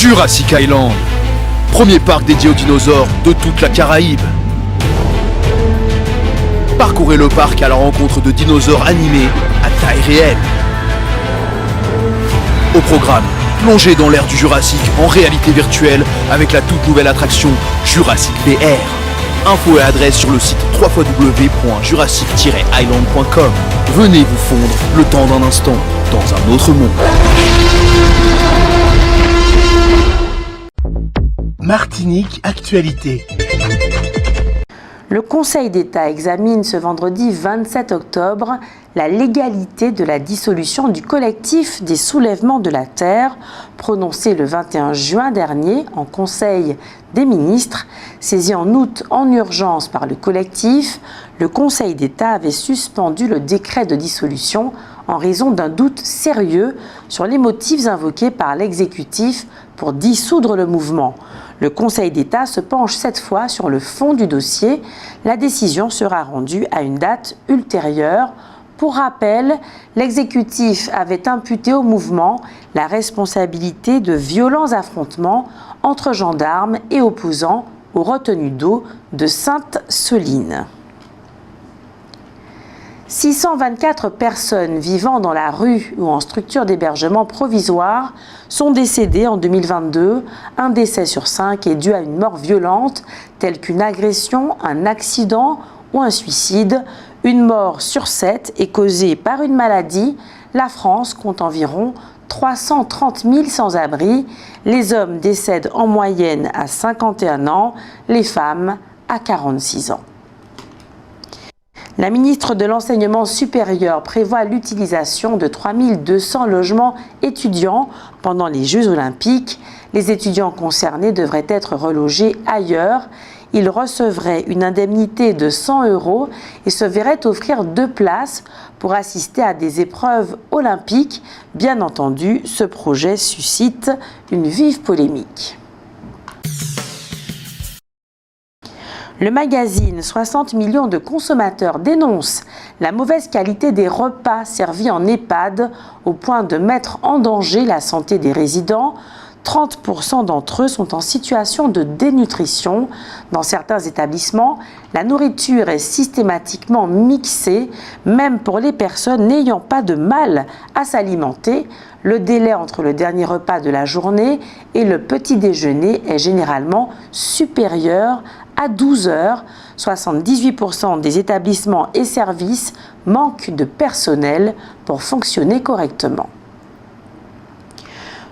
Jurassic Island, premier parc dédié aux dinosaures de toute la Caraïbe. Parcourez le parc à la rencontre de dinosaures animés à taille réelle. Au programme, plongez dans l'ère du Jurassique en réalité virtuelle avec la toute nouvelle attraction Jurassic VR. Infos et adresse sur le site www.jurassic-island.com. Venez vous fondre le temps d'un instant dans un autre monde. Martinique Actualité. Le Conseil d'État examine ce vendredi 27 octobre la légalité de la dissolution du collectif des soulèvements de la terre, prononcé le 21 juin dernier en Conseil des ministres. Saisi en août en urgence par le collectif, le Conseil d'État avait suspendu le décret de dissolution en raison d'un doute sérieux sur les motifs invoqués par l'exécutif pour dissoudre le mouvement. Le Conseil d'État se penche cette fois sur le fond du dossier. La décision sera rendue à une date ultérieure. Pour rappel, l'exécutif avait imputé au mouvement la responsabilité de violents affrontements entre gendarmes et opposants aux retenues d'eau de Sainte-Soline. 624 personnes vivant dans la rue ou en structure d'hébergement provisoire sont décédées en 2022. Un décès sur 5 est dû à une mort violente, telle qu'une agression, un accident ou un suicide. Une mort sur 7 est causée par une maladie. La France compte environ 330 000 sans-abri. Les hommes décèdent en moyenne à 51 ans, les femmes à 46 ans. La ministre de l'Enseignement supérieur prévoit l'utilisation de 3200 logements étudiants pendant les Jeux olympiques. Les étudiants concernés devraient être relogés ailleurs. Ils recevraient une indemnité de 100 € et se verraient offrir 2 places pour assister à des épreuves olympiques. Bien entendu, ce projet suscite une vive polémique. Le magazine 60 millions de consommateurs dénonce la mauvaise qualité des repas servis en EHPAD au point de mettre en danger la santé des résidents. 30% d'entre eux sont en situation de dénutrition. Dans certains établissements, la nourriture est systématiquement mixée, même pour les personnes n'ayant pas de mal à s'alimenter. Le délai entre le dernier repas de la journée et le petit déjeuner est généralement supérieur à 12 heures. 78% des établissements et services manquent de personnel pour fonctionner correctement.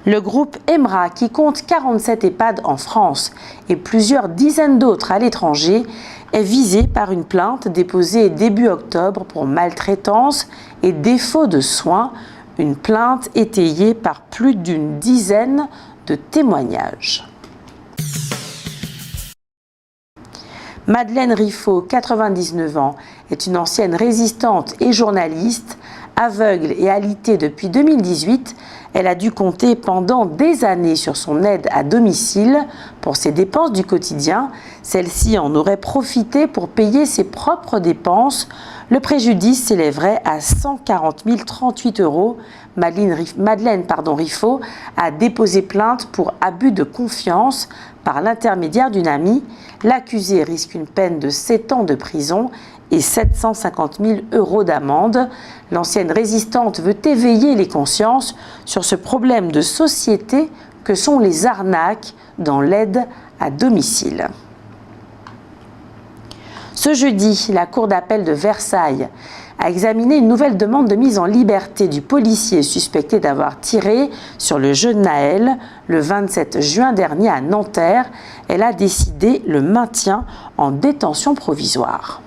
Le groupe EMRA, qui compte 47 EHPAD en France et plusieurs dizaines d'autres à l'étranger, est visé par une plainte déposée début octobre pour maltraitance et défaut de soins, une plainte étayée par plus d'une dizaine de témoignages. Madeleine Riffaut, 99 ans, est une ancienne résistante et journaliste. Aveugle et alitée depuis 2018, elle a dû compter pendant des années sur son aide à domicile pour ses dépenses du quotidien. Celle-ci en aurait profité pour payer ses propres dépenses. Le préjudice s'élèverait à 140 038 €. Madeleine Riffaut a déposé plainte pour abus de confiance par l'intermédiaire d'une amie. L'accusé risque une peine de 7 ans de prison et 750 000 € d'amende. L'ancienne résistante veut éveiller les consciences sur ce problème de société que sont les arnaques dans l'aide à domicile. Ce jeudi, la Cour d'appel de Versailles a examiné une nouvelle demande de mise en liberté du policier suspecté d'avoir tiré sur le jeune Naël le 27 juin dernier à Nanterre. Elle a décidé le maintien en détention provisoire.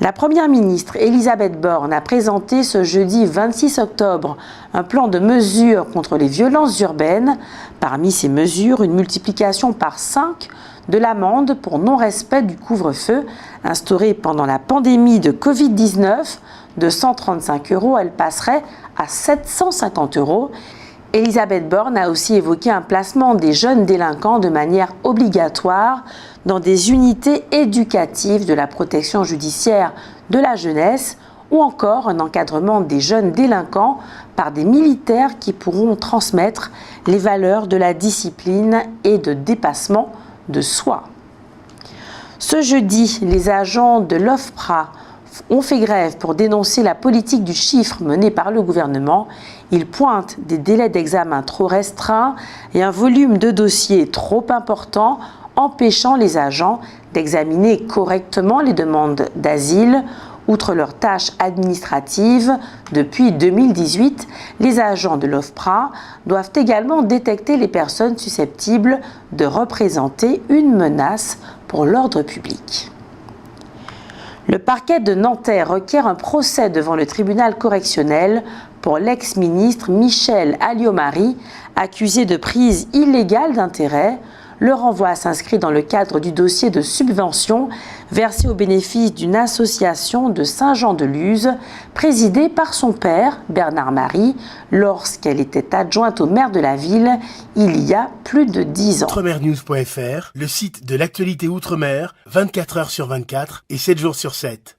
La Première ministre Elisabeth Borne a présenté ce jeudi 26 octobre un plan de mesures contre les violences urbaines. Parmi ces mesures, une multiplication par 5 de l'amende pour non-respect du couvre-feu instauré pendant la pandémie de Covid-19. De 135 €, elle passerait à 750 €. Elisabeth Borne a aussi évoqué un placement des jeunes délinquants de manière obligatoire dans des unités éducatives de la protection judiciaire de la jeunesse ou encore un encadrement des jeunes délinquants par des militaires qui pourront transmettre les valeurs de la discipline et de dépassement de soi. Ce jeudi, les agents de l'OFPRA ont fait grève pour dénoncer la politique du chiffre menée par le gouvernement. Ils pointent des délais d'examen trop restreints et un volume de dossiers trop important, empêchant les agents d'examiner correctement les demandes d'asile. Outre leurs tâches administratives, depuis 2018, les agents de l'OFPRA doivent également détecter les personnes susceptibles de représenter une menace pour l'ordre public. Le parquet de Nanterre requiert un procès devant le tribunal correctionnel pour l'ex-ministre Michel Alliot-Marie, accusé de prise illégale d'intérêt. Le renvoi s'inscrit dans le cadre du dossier de subvention versé au bénéfice d'une association de Saint-Jean-de-Luz, présidée par son père, Bernard Marie, lorsqu'elle était adjointe au maire de la ville il y a plus de 10 ans. Outremernews.fr, le site de l'actualité Outre-mer, 24 heures sur 24 et 7 jours sur 7.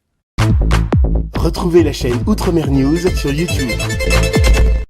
Retrouvez la chaîne Outremer News sur YouTube.